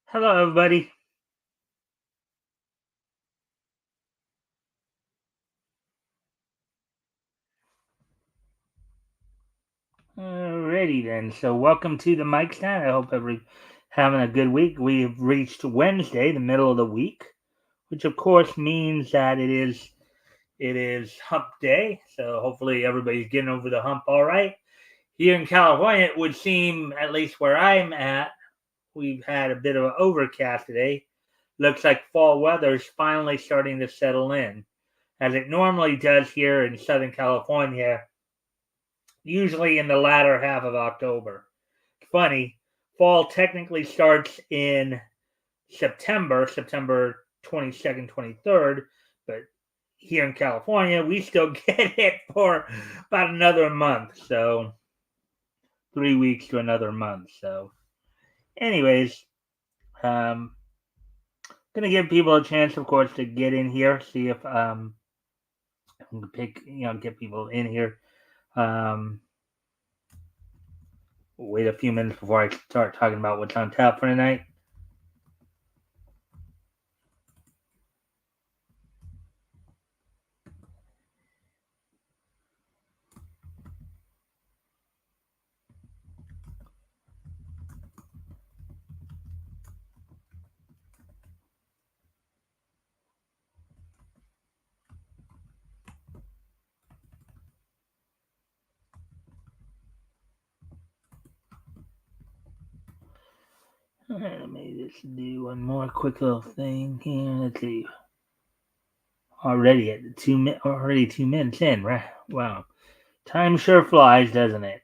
Hello, everybody. Alrighty then. So, welcome to the Mikestand. I hope every having a good week. We've reached Wednesday, the middle of the week, which of course means that it is Hump Day. So, hopefully, everybody's getting over the hump all right. Here in California, it would seem, at least where I'm at, we've had a bit of an overcast today. Looks like fall weather is finally starting to settle in, as it normally does here in Southern California, usually in the latter half of October. Funny, fall technically starts in September 22nd, 23rd, but here in California, we still get it for about another month. So, 3 weeks to another month. So, anyways, um, gonna give people a chance, of course, to get in here, see if I can get people in here. Um, wait a few minutes before I start talking about what's on tap for tonight. Let me just do one more quick little thing here. Let's see. Already 2 minutes in, right? Wow, time sure flies, doesn't it?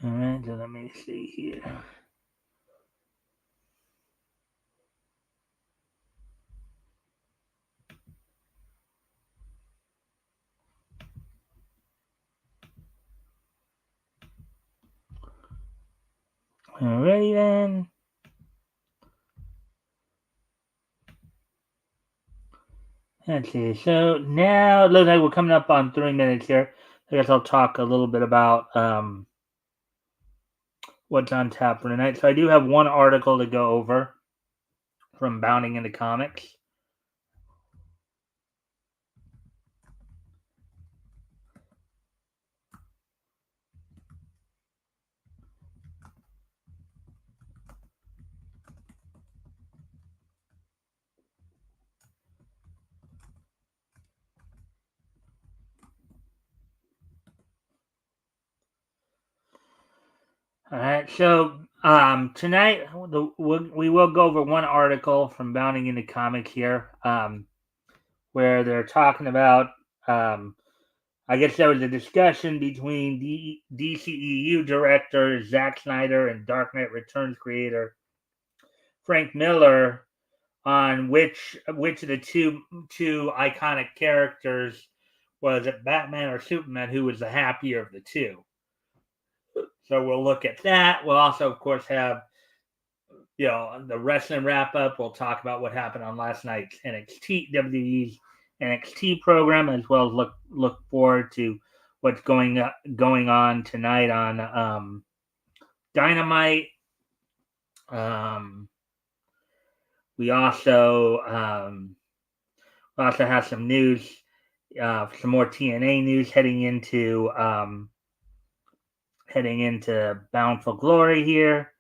All right, so let me see here. Alrighty then. Let's see. So now it looks like we're coming up on 3 minutes here. I guess I'll talk a little bit about what's on tap for tonight. So I do have one article to go over from Bounding into Comics. All right, so tonight we will go over one article from Bounding into Comics here, where they're talking about. I guess there was a discussion between DCEU director Zack Snyder and Dark Knight Returns creator Frank Miller on which of the two iconic characters, was it Batman or Superman, who was the happier of the two. So we'll look at that. We'll also, of course, have the wrestling wrap up. We'll talk about what happened on last night's WWE's NXT program, as well as look forward to what's going on tonight on Dynamite. Um, we also have some news, some more TNA news heading into Bound for Glory here.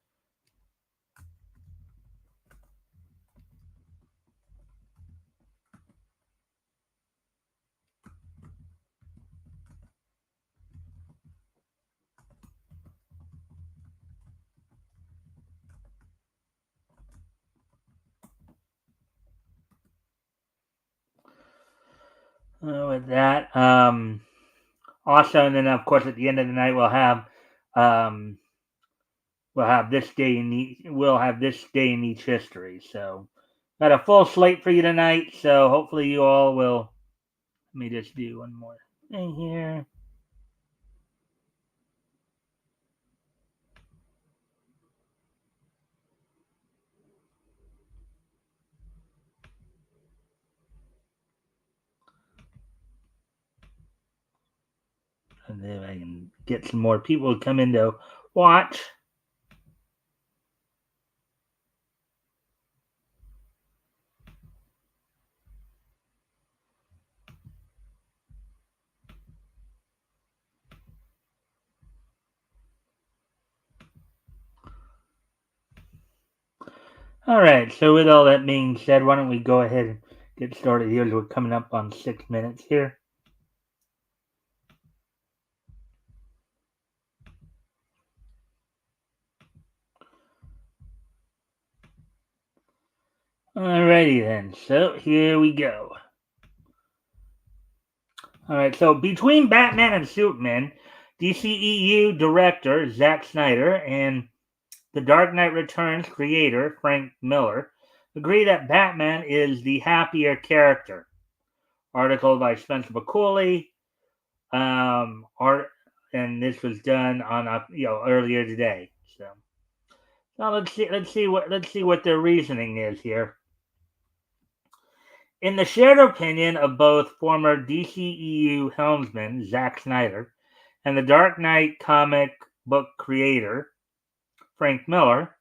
With that, also, and then of course at the end of the night um, we'll have this day in each history. So got a full slate for you tonight. So hopefully you all will. Let me just do one more thing here. if I can get some more people to come in to watch. All right, so with all that being said, why don't we go ahead and get started here? We're coming up on 6 minutes here. Alrighty then, so here we go. Alright, so between Batman and Superman, DCEU director Zack Snyder and The Dark Knight Returns creator Frank Miller agree that Batman is the happier character. Article by Spencer McCauley, art, and this was done on earlier today. So now let's see what their reasoning is here. In the shared opinion of both former DCEU helmsman Zack Snyder and the Dark Knight comic book creator Frank Miller,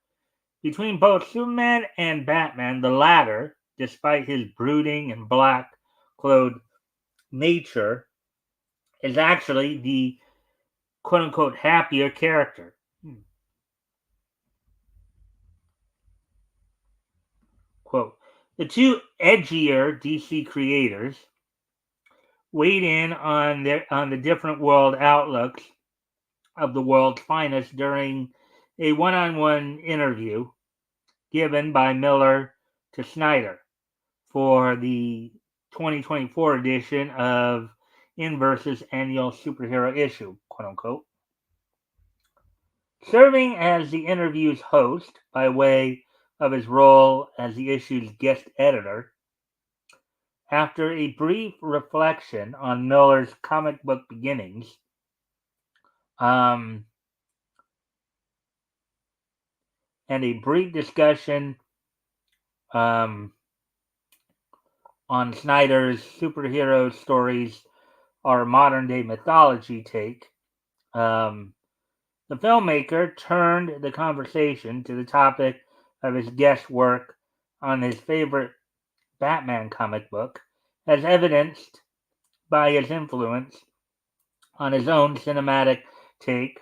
between both Superman and Batman, the latter, despite his brooding and black-clothed nature, is actually the quote-unquote happier character. Quote, the two edgier DC creators weighed in on the different world outlooks of the world's finest during a one-on-one interview given by Miller to Snyder for the 2024 edition of Inverse's annual superhero issue, quote unquote. Serving as the interview's host by way of his role as the issue's guest editor, after a brief reflection on Miller's comic book beginnings, and a brief discussion on Snyder's superhero stories or modern day mythology take, the filmmaker turned the conversation to the topic of his guest work on his favorite Batman comic book, as evidenced by his influence on his own cinematic take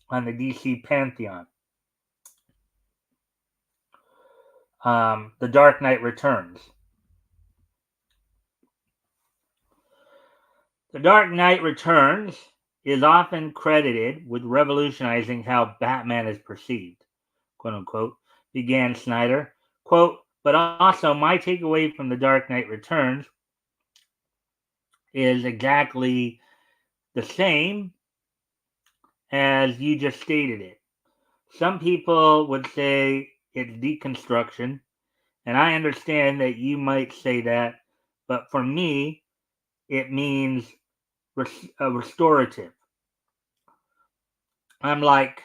on the DC Pantheon. The Dark Knight Returns. The Dark Knight Returns is often credited with revolutionizing how Batman is perceived, quote unquote, began Snyder. Quote, but also my takeaway from The Dark Knight Returns is exactly the same as you just stated it. Some people would say it's deconstruction, and I understand that you might say that, but for me, it means restorative. I'm like,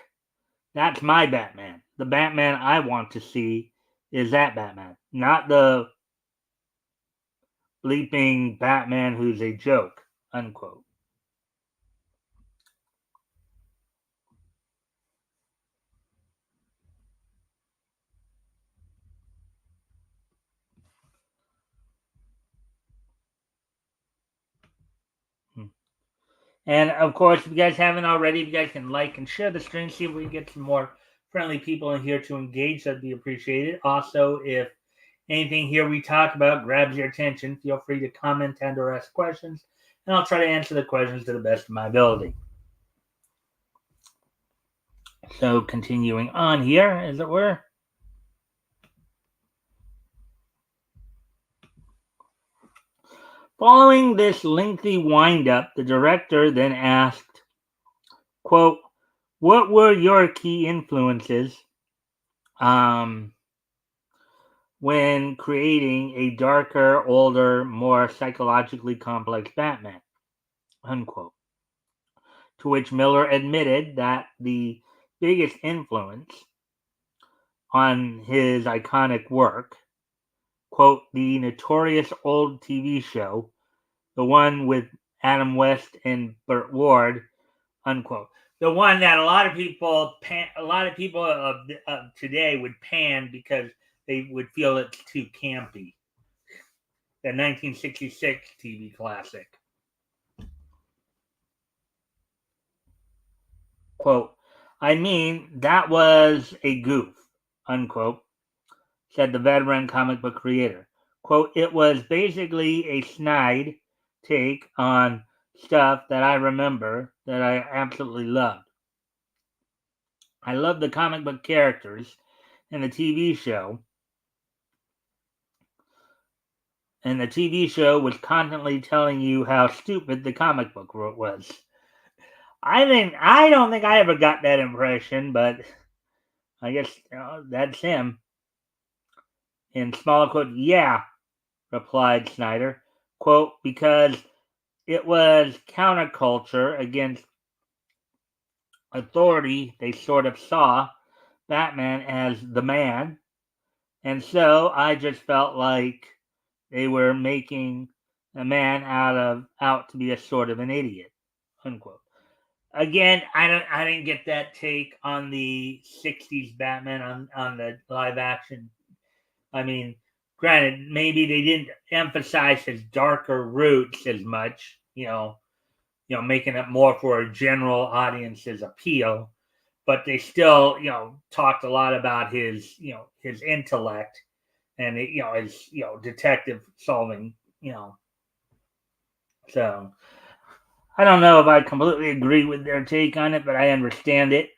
that's my Batman. The Batman I want to see is that Batman, not the bleeping Batman who's a joke, unquote. And of course, if you guys haven't already, if you guys can like and share the stream, see if we can get some more friendly people in here to engage. That'd be appreciated. Also, if anything here we talk about grabs your attention, feel free to comment and or ask questions, and I'll try to answer the questions to the best of my ability. So, continuing on here, as it were. Following this lengthy wind-up, the director then asked, quote, what were your key influences when creating a darker, older, more psychologically complex Batman, unquote. To which Miller admitted that the biggest influence on his iconic work, quote, the notorious old TV show, the one with Adam West and Burt Ward, unquote. The one that a lot of people of today would pan because they would feel it's too campy. The 1966 TV classic. Quote, I mean, that was a goof, unquote, said the veteran comic book creator. Quote, it was basically a snide take on stuff that I remember that I absolutely loved. I love the comic book characters in the TV show, and the TV show was constantly telling you how stupid the comic book was. I don't think I ever got that impression, but I guess that's him. In smaller quote, yeah, replied Snyder. Quote, because it was counterculture against authority. They sort of saw Batman as the man, and so I just felt like they were making a man out to be a sort of an idiot. Unquote. Again, I didn't get that take on the '60s Batman on the live action. I mean, granted, maybe they didn't emphasize his darker roots as much. Making it more for a general audience's appeal. But they still, talked a lot about his intellect and his detective solving. So I don't know if I completely agree with their take on it, but I understand it.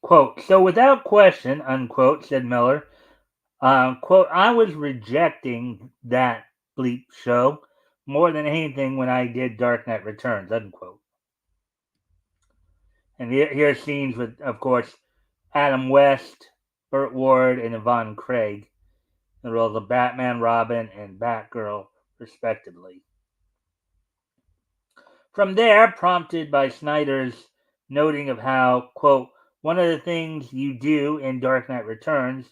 Quote, so without question, unquote, said Miller, quote, I was rejecting that bleep show more than anything when I did Dark Knight Returns, unquote. And here's scenes with, of course, Adam West, Burt Ward, and Yvonne Craig, the roles of Batman, Robin, and Batgirl, respectively. From there, prompted by Snyder's noting of how, quote, one of the things you do in Dark Knight Returns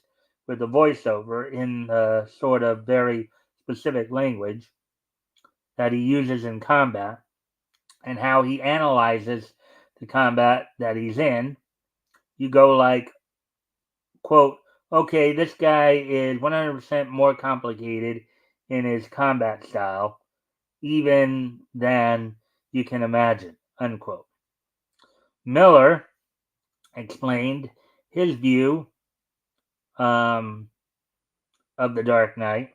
with the voiceover in the sort of very specific language that he uses in combat and how he analyzes the combat that he's in, you go like, quote, okay, this guy is 100% more complicated in his combat style, even than you can imagine, unquote. Miller explained his view um, of the Dark Knight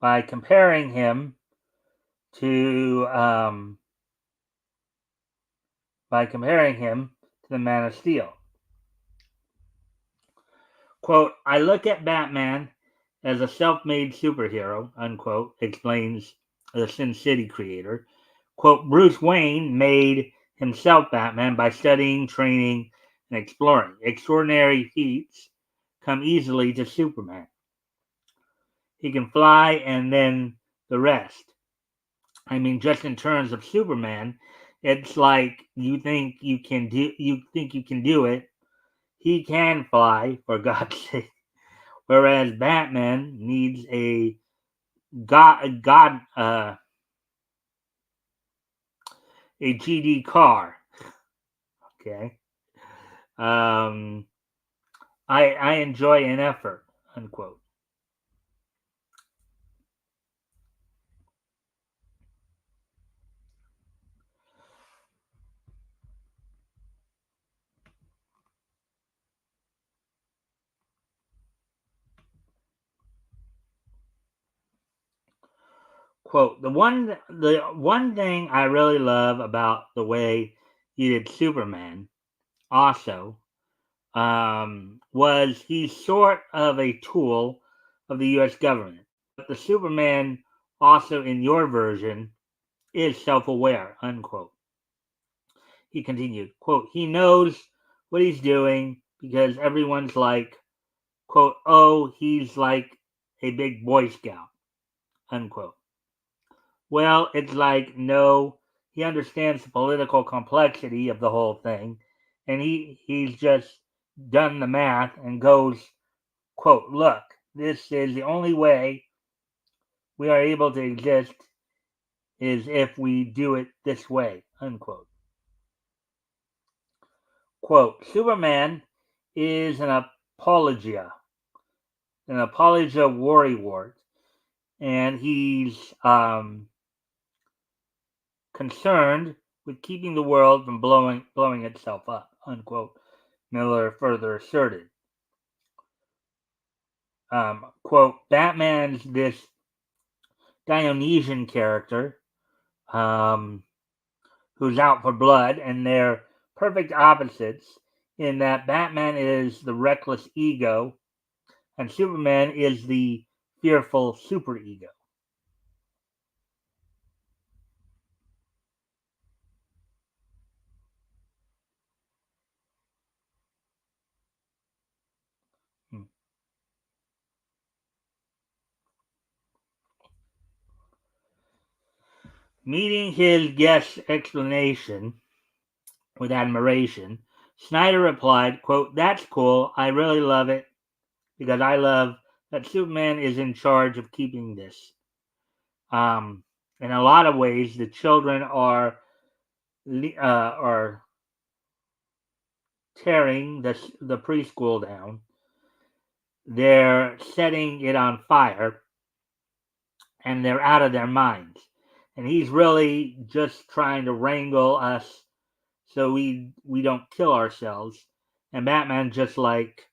by comparing him to the Man of Steel. Quote, I look at Batman as a self-made superhero, unquote, explains the Sin City creator. Quote, Bruce Wayne made himself Batman by studying, training, and exploring. Extraordinary feats come easily to Superman. He can fly and then the rest. I mean, just in terms of Superman, it's like you think you can do it. He can fly, for God's sake. Whereas Batman needs a GD car. Okay. Um, I enjoy an effort, unquote. Quote, the one thing I really love about the way he did Superman also was he's sort of a tool of the US government. The Superman also in your version is self-aware, unquote. He continued, quote, he knows what he's doing because everyone's like, quote, oh, he's like a big Boy Scout, unquote. Well, it's like, no, he understands the political complexity of the whole thing, and he's just done the math and goes, quote, look, this is the only way we are able to exist is if we do it this way, unquote. Quote, Superman is an apologia worrywart, and he's concerned with keeping the world from blowing itself up, unquote, Miller further asserted. Quote, Batman's this Dionysian character who's out for blood, and they're perfect opposites in that Batman is the reckless ego and Superman is the fearful superego. Hmm. Meeting his guest's explanation with admiration, Snyder replied, quote, that's cool. I really love it because I love that Superman is in charge of keeping this. In a lot of ways, the children are tearing the preschool down. They're setting it on fire, and they're out of their minds. And he's really just trying to wrangle us so we don't kill ourselves. And Batman's just like,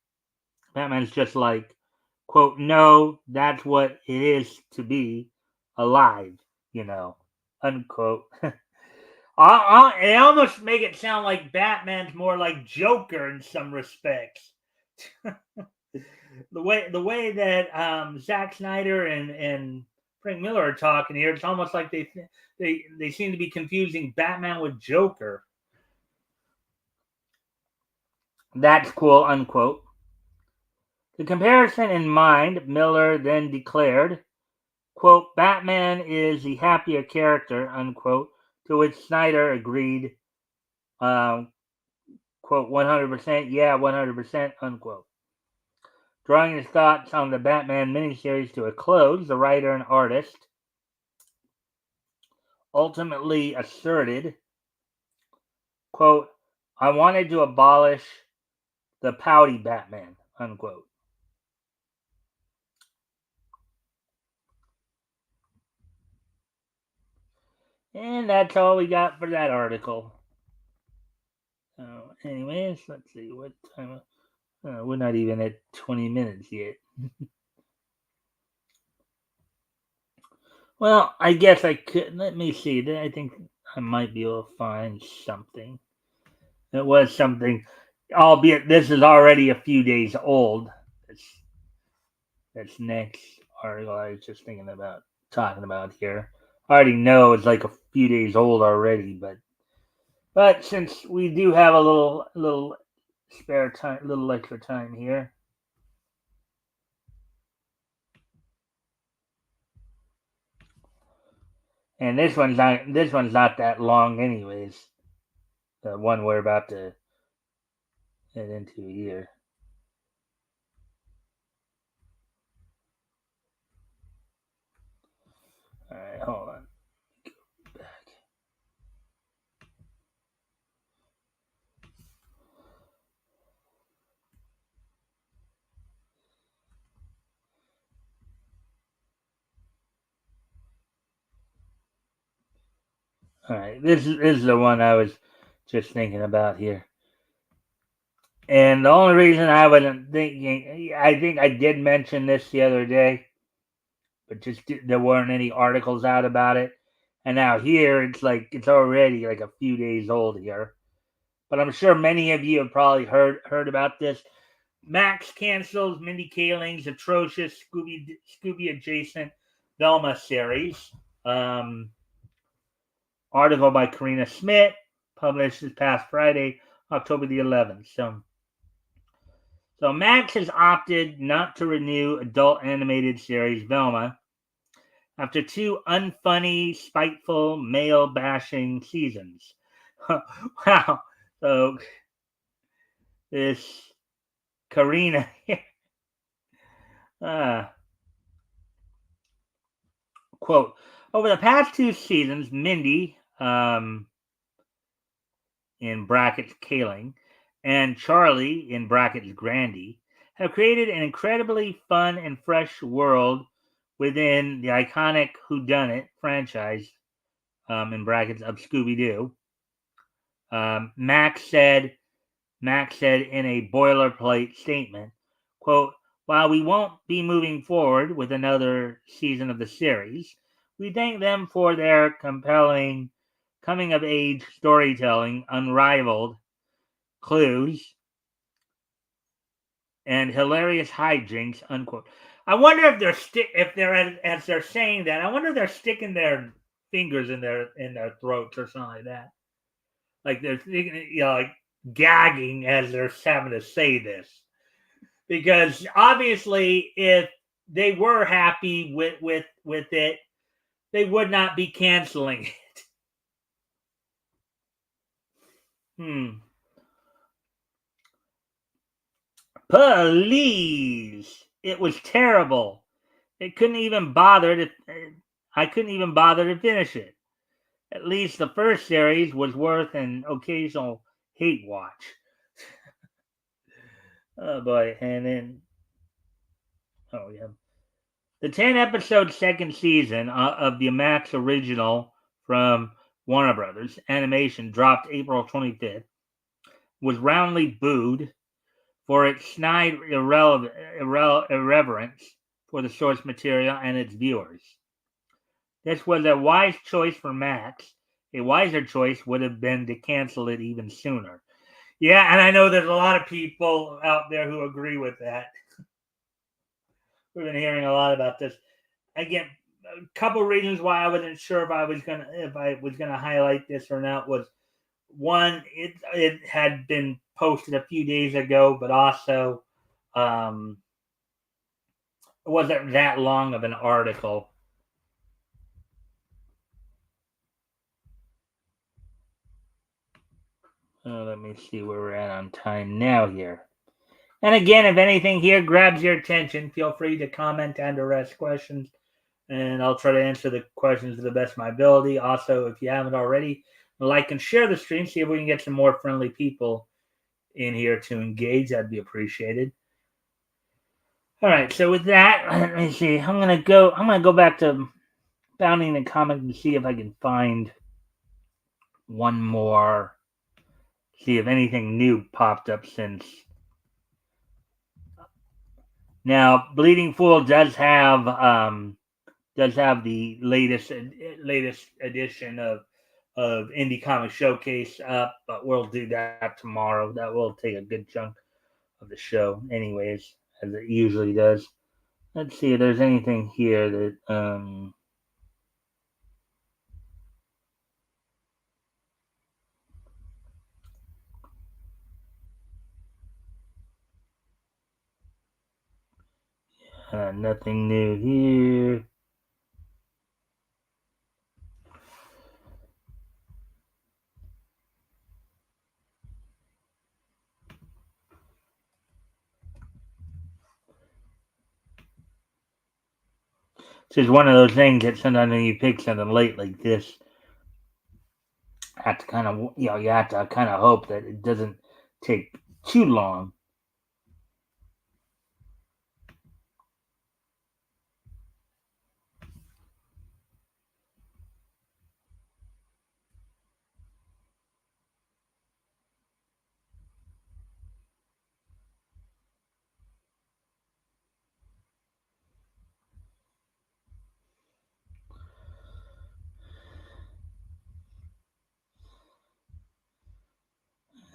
quote, no, that's what it is to be alive, you know, unquote. They almost make it sound like Batman's more like Joker in some respects. The way that Zack Snyder and Frank Miller are talking here, it's almost like they seem to be confusing Batman with Joker. That's cool, unquote. The comparison in mind, Miller then declared, quote, Batman is the happier character, unquote, to which Snyder agreed, um, quote, 100%, yeah, 100%, unquote. Drawing his thoughts on the Batman miniseries to a close, the writer and artist ultimately asserted, quote, I wanted to abolish the pouty Batman, unquote. And that's all we got for that article. Anyways, let's see what time. We're not even at 20 minutes yet. Well, I guess I could. Let me see. I think I might be able to find something. It was something, albeit this is already a few days old. That's next article I was just thinking about talking about here. I already know it's like a few days old already, but since we do have a little spare time, little extra time here, and this one's not that long, anyways. The one we're about to head into here. All right, hold on. Back. All right, this is the one I was just thinking about here. And the only reason I wasn't thinking, I think I did mention this the other day, but just there weren't any articles out about it. And now here it's like it's already like a few days old here. But I'm sure many of you have probably heard about this. Max cancels Mindy Kaling's atrocious Scooby adjacent Velma series. Um, Article by Karina Smith, published this past Friday, October the 11th. So Max has opted not to renew adult animated series Velma after two unfunny, spiteful, male bashing seasons. Wow. So this Karina uh, quote, over the past two seasons, Mindy, in brackets Kaling, and Charlie, in brackets Grandy, have created an incredibly fun and fresh world within the iconic Whodunit franchise, in brackets of Scooby Doo. Max said in a boilerplate statement, quote, while we won't be moving forward with another season of the series, we thank them for their compelling coming of age storytelling, unrivaled clues, and hilarious hijinks, unquote. I wonder if if they're as they're saying that, I wonder if they're sticking their fingers in their throats or something like that. Like they're like gagging as they're having to say this. Because obviously if they were happy with it, they would not be canceling it. Hmm. Please. It was terrible. It couldn't even bother to I couldn't even bother to finish it. At least the first series was worth an occasional hate watch. Oh boy, and then oh yeah. The 10 episode second season of the Max original from Warner Brothers Animation dropped April 25th, was roundly booed for its snide irreverence for the source material and its viewers. This was a wise choice for Max. A wiser choice would have been to cancel it even sooner. Yeah, and I know there's a lot of people out there who agree with that. We've been hearing a lot about this. Again, a couple reasons why I wasn't sure if I was gonna highlight this or not was one, it had been posted a few days ago, but also um, it wasn't that long of an article. Let me see where we're at on time now here. And again, if anything here grabs your attention, feel free to comment and or ask questions, and I'll try to answer the questions to the best of my ability. Also, if you haven't already, like and share the stream, see if we can get some more friendly people in here to engage. That'd be appreciated. All right, so with that, let me see. I'm gonna go back to Bounding the Comic and see if I can find one more. See if anything new popped up since. Now, Bleeding Fool does have the latest edition of Indie Comic Showcase up, but we'll do that tomorrow. That will take a good chunk of the show, anyways, as it usually does. Let's see if there's anything here that nothing new here. It's just one of those things that sometimes when you pick something late like this, have to kind of you have to kind of hope that it doesn't take too long.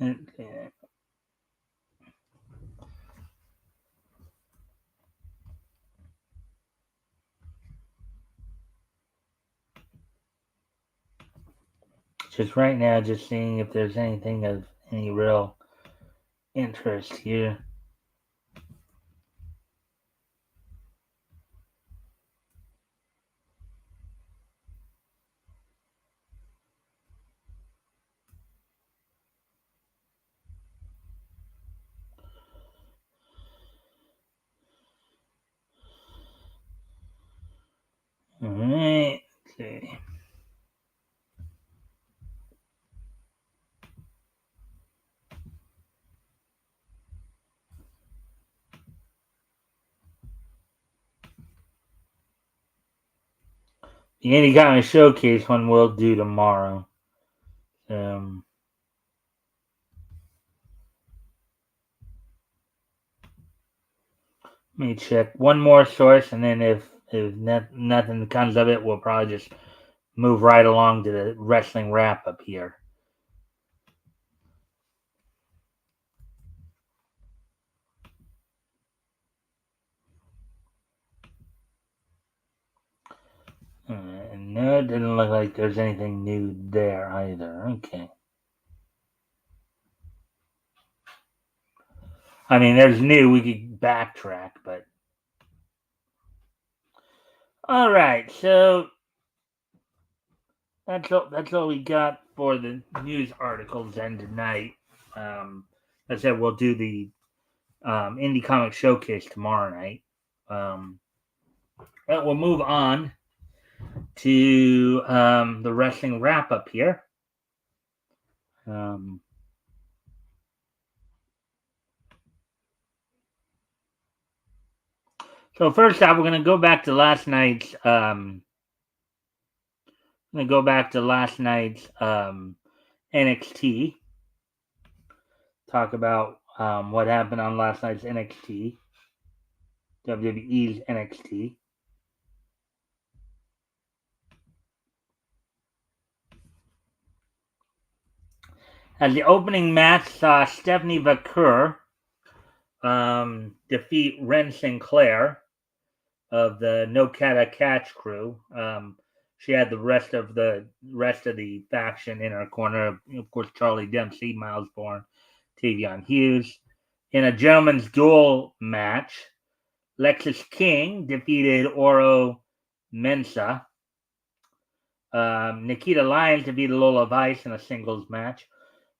Okay. Just right now, just seeing if there's anything of any real interest here. All right. Okay. The Indie Comic Showcase one we'll do tomorrow. Um, Let me check one more source, and then if nothing comes of it, we'll probably just move right along to the wrestling wrap up here. And no, it didn't look like there's anything new there either. Okay. I mean, there's new. We could backtrack, but all right. So that's all we got for the news articles. And tonight, I said we'll do the Indie Comic Showcase tomorrow night. But we'll move on to the wrestling wrap up here. So first off, we're going to go back to last night's. NXT. Talk about what happened on last night's NXT. WWE's NXT. As the opening match saw Stephanie McClure defeat Ren Sinclair of the No Kata Catch crew. She had the rest of the faction in her corner. Of course, Charlie Dempsey, Miles Bourne, Tavion Hughes. In a gentleman's duel match, Lexis King defeated Oro Mensah. Nikita Lyons defeated Lola Vice in a singles match.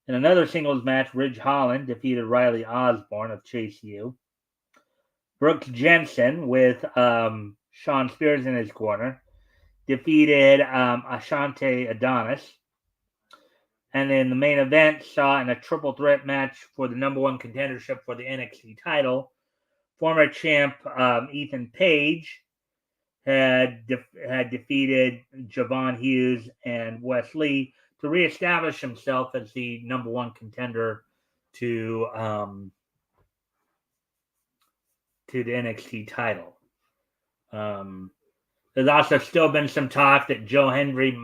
In another singles match, Ridge Holland defeated Riley Osborne of Chase U. Brooks Jensen, with Sean Spears in his corner, defeated Ashante Adonis. And then the main event saw in a triple threat match for the number one contendership for the NXT title, former champ Ethan Page had defeated Javon Hughes and Wes Lee to reestablish himself as the number one contender to the NXT title. There's also still been some talk that Joe Hendry,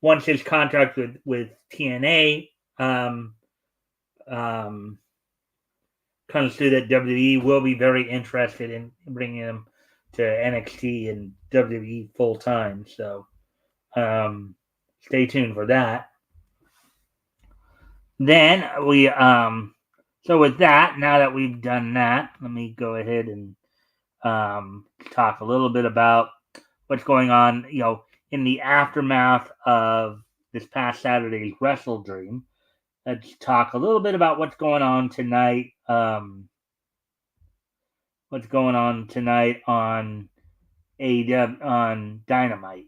once his contract with TNA comes through, that WWE will be very interested in bringing him to NXT and WWE full time. So stay tuned for that. Then we so with that, now that we've done that, let me go ahead and talk a little bit about what's going on, in the aftermath of this past Saturday's Wrestle Dream. Let's talk a little bit about what's going on tonight. What's going on tonight on AEW on Dynamite.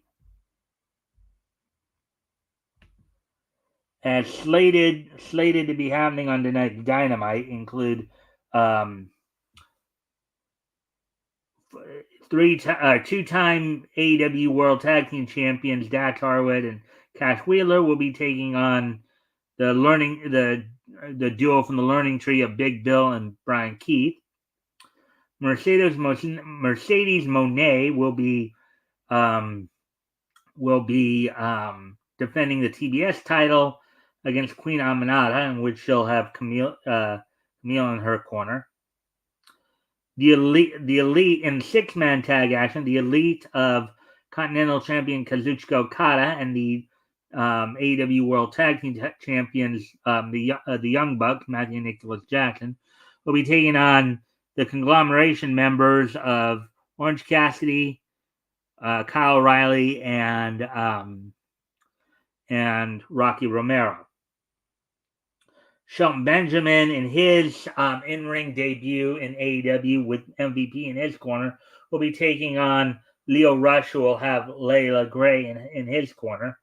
As slated to be happening on tonight's Dynamite include two-time AEW World Tag Team Champions Dax Harwood and Cash Wheeler will be taking on the duo from the Learning Tree of Big Bill and Brian Keith. Mercedes Moné will be defending the TBS title against Queen Aminata, in which she'll have Camille in her corner. The elite in 6-man tag action, the elite of Continental Champion Kazuchika Okada and the AEW World Tag Team Champions, the Young Bucks, Matthew and Nicholas Jackson, will be taking on the conglomeration members of Orange Cassidy, Kyle O'Reilly, and Rocky Romero. Shelton Benjamin in his in-ring debut in AEW with MVP in his corner will be taking on Leo Rush, who will have Layla Gray in his corner.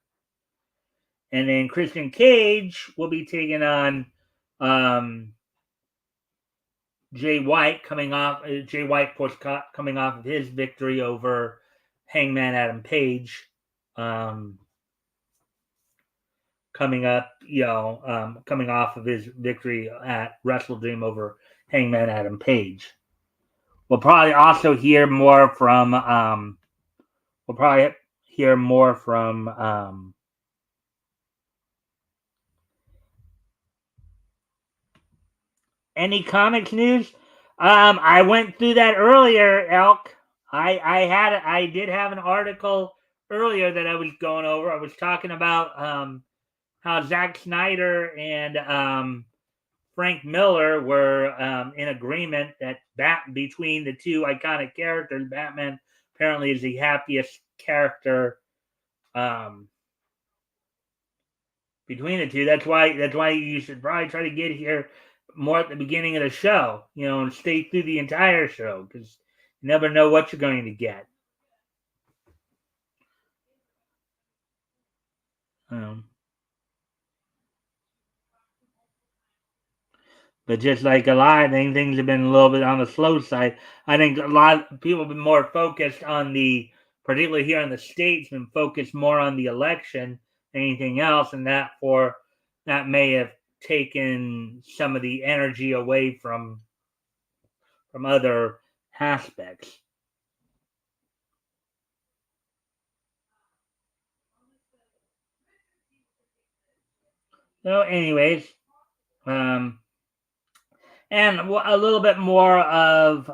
And then Christian Cage will be taking on Jay White, coming off of his victory over Hangman Adam Page. Coming off of his victory at Wrestle Dream over Hangman Adam Page. We'll probably also hear more from any comics news. I went through that earlier, Elk. I did have an article earlier that I was going over. I was talking about how Zack Snyder and Frank Miller were in agreement that between the two iconic characters, Batman apparently is the happiest character between the two. That's why you should probably try to get here more at the beginning of the show, and stay through the entire show, because you never know what you're going to get. But just like a lot of things have been a little bit on the slow side. I think a lot of people have been more focused on particularly here in the States, been focused more on the election than anything else, and that may have taken some of the energy away from other aspects. So, anyways, and a little bit more of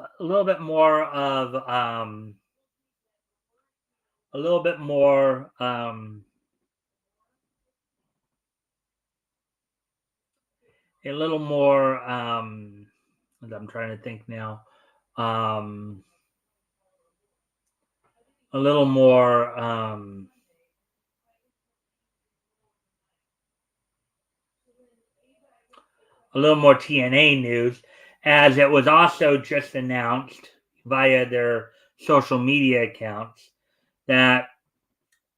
I'm trying to think now. A little more TNA news, as it was also just announced via their social media accounts that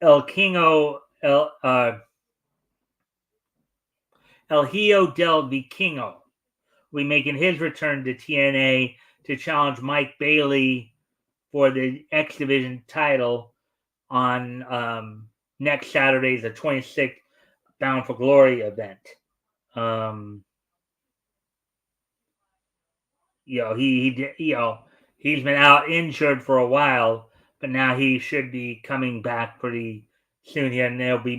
El Hijo del Vikingo will be making his return to TNA to challenge Mike Bailey for the X Division title on next Saturday's the 26th Bound for Glory event. He's been out injured for a while, but now he should be coming back pretty soon here, and they'll be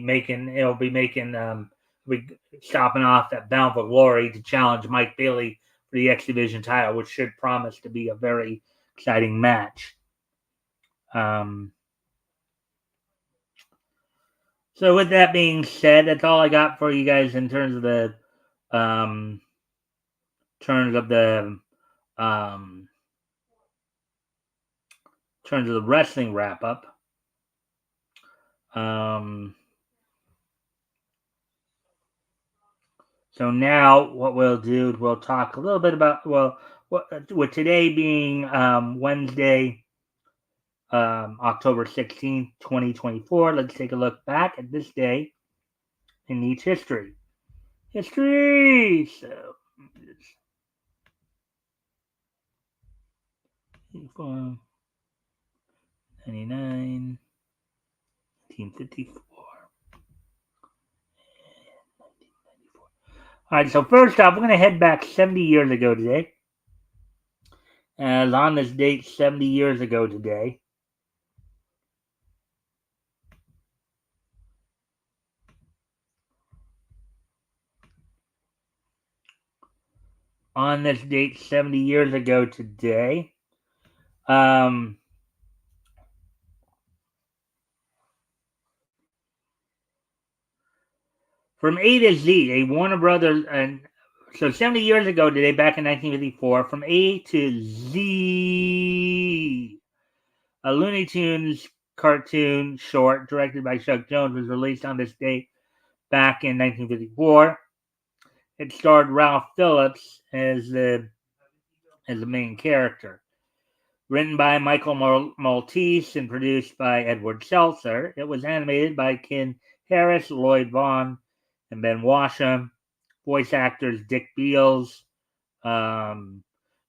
stopping off at Bound for Glory to challenge Mike Bailey for the X Division title, which should promise to be a very exciting match. So with that being said, that's all I got for you guys in terms of the wrestling wrap up. So now what we'll do is we'll talk a little bit about, with today being Wednesday, October 16th, 2024. Let's take a look back at this day in each history. So 99, 1954. All right, so first off, we're going to head back 70 years ago today. As on this date, 70 years ago today, on this date 70 years ago today. Um, from A to Z, a Warner Brothers, and so 70 years ago today, back in 1954, from A to Z, a Looney Tunes cartoon short directed by Chuck Jones was released on this date back in 1954. It starred Ralph Phillips as the main character. Written by Michael Maltese and produced by Edward Seltzer, it was animated by Ken Harris, Lloyd Vaughn, and Ben Washam. Voice actors Dick Beals, who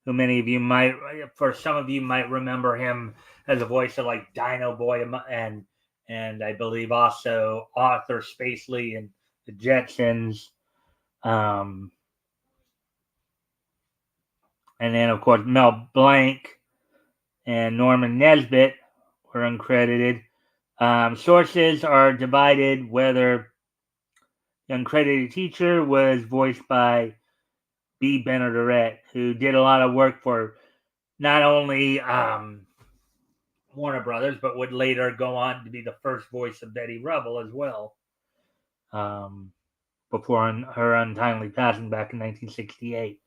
many of you might, for some of you, might remember him as a voice of like Dino Boy and I believe also Arthur Spacely and the Jetsons. Um, and then, of course, Mel Blanc and Norman Nesbitt were uncredited. Sources are divided whether the uncredited teacher was voiced by B. Benaderet, who did a lot of work for not only Warner Brothers, but would later go on to be the first voice of Betty Rubble as well, before her untimely passing back in 1968.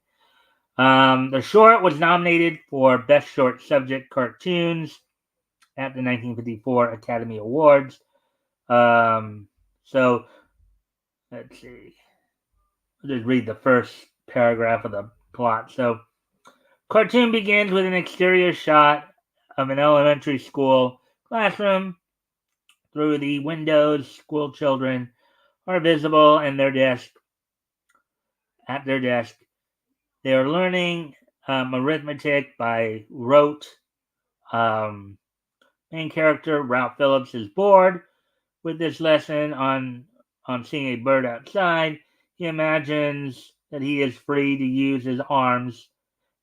The short was nominated for Best Short Subject Cartoons at the 1954 Academy Awards. So let's see. I'll just read the first paragraph of the plot. So, cartoon begins with an exterior shot of an elementary school classroom. Through the windows, school children are visible and at their desk. They are learning arithmetic by rote. Main character Ralph Phillips is bored with this lesson on seeing a bird outside. He imagines that he is free to use his arms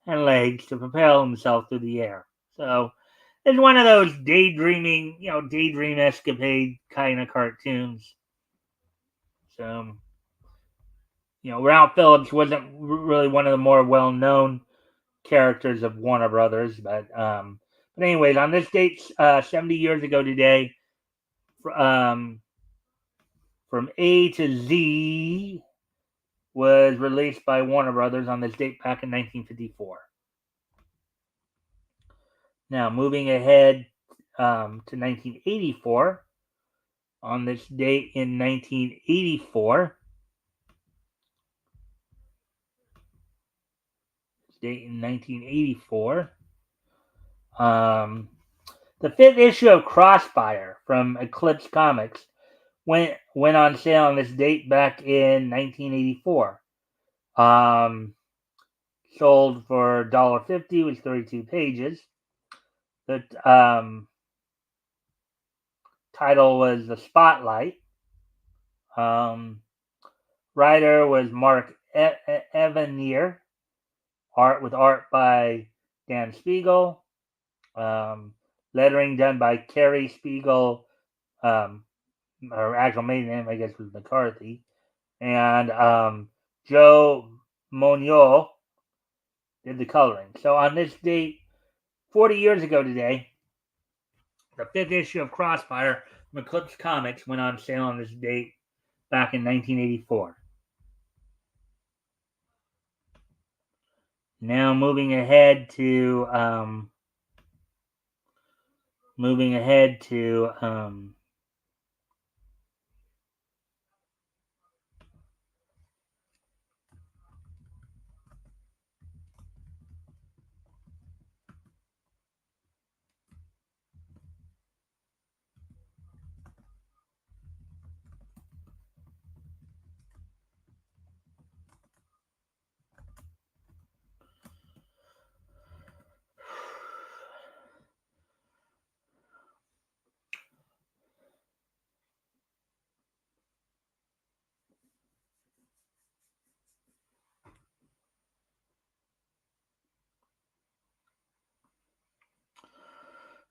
and legs to propel himself through the air. So it's one of those daydreaming, daydream escapade kind of cartoons. So, Ralph Phillips wasn't really one of the more well-known characters of Warner Brothers, but anyways, on this date, 70 years ago today, um, from A to Z was released by Warner Brothers on this date back in 1954. Now, moving ahead to 1984, on this date in 1984, the fifth issue of Crossfire from Eclipse Comics went on sale on this date back in 1984. Sold for $1.50, was 32 pages. The title was The Spotlight. Writer was Mark Evanier. Art by Dan Spiegel. Lettering done by Carrie Spiegel. Her actual maiden name, I guess, was McCarthy. And Joe Monio did the coloring. So on this date, 40 years ago today, the fifth issue of Crossfire from Eclipse Comics went on sale on this date back in 1984. Now moving ahead to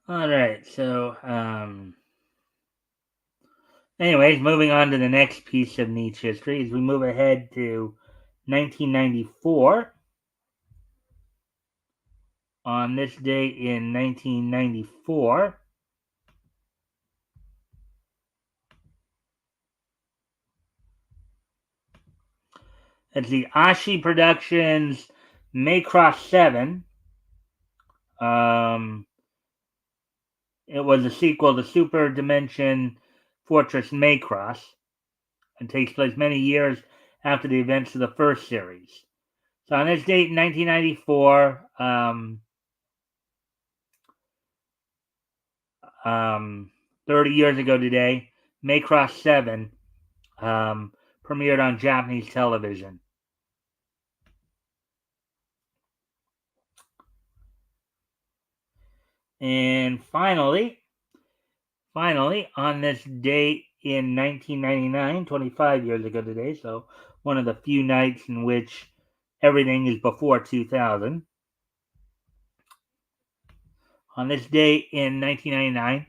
all right. So anyways, moving on to the next piece of niche history as we move ahead to 1994. on this date in 1994. It's the Ashi Productions Maycross 7. It was a sequel to Super Dimension Fortress Maycross and takes place many years after the events of the first series. So on this date in 1994, 30 years ago today, Maycross 7 premiered on Japanese television. And finally, on this date in 1999, 25 years ago today, so one of the few nights in which everything is before 2000. On this date in 1999,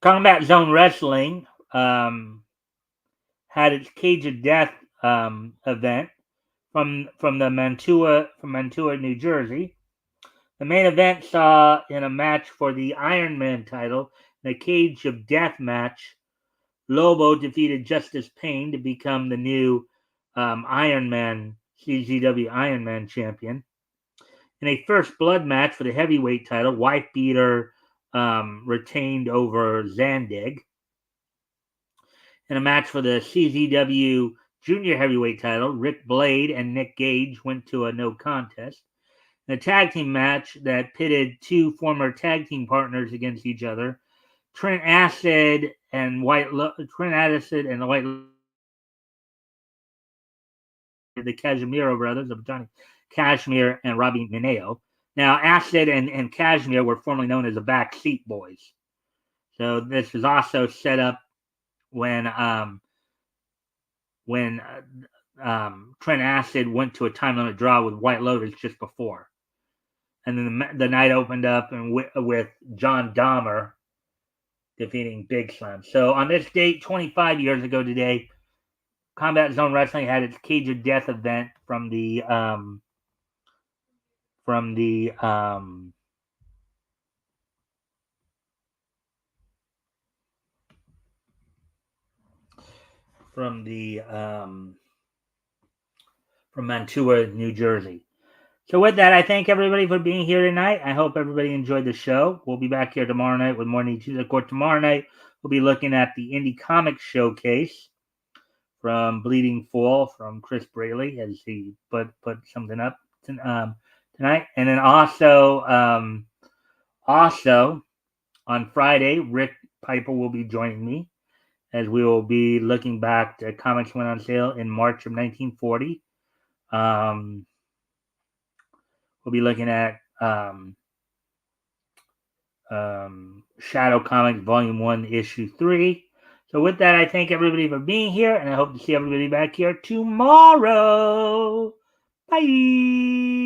Combat Zone Wrestling had its Cage of Death event from Mantua, New Jersey. The main event saw in a match for the Iron Man title, in a Cage of Death match, Lobo defeated Justice Payne to become the new Iron Man CZW Iron Man champion. In a first blood match for the heavyweight title, Wife Beater retained over Zandig. In a match for the CZW Junior Heavyweight title, Rick Blade and Nick Gage went to a no contest. In a tag team match that pitted two former tag team partners against each other, Trent Acid and the White the Casimiro brothers of Johnny Kashmere and Robbie Mineo. Now, Acid and Kashmere were formerly known as the Backseat Boys. So this was also set up when Trent Acid went to a time limit draw with White Lotus just before. And then the night opened up and with John Dahmer defeating Big Slam. So on this date, 25 years ago today, Combat Zone Wrestling had its Cage of Death event from the from Mantua, New Jersey. So with that, I thank everybody for being here tonight. I hope everybody enjoyed the show. We'll be back here tomorrow night with more news. Of course, tomorrow night we'll be looking at the Indie Comics Showcase from Bleeding Fall from Chris Braley as he put something up tonight. And then also on Friday, Rick Piper will be joining me as we will be looking back to comics went on sale in March of 1940. We'll be looking at Shadow Comics Volume 1, Issue 3. So with that, I thank everybody for being here, and I hope to see everybody back here tomorrow. Bye.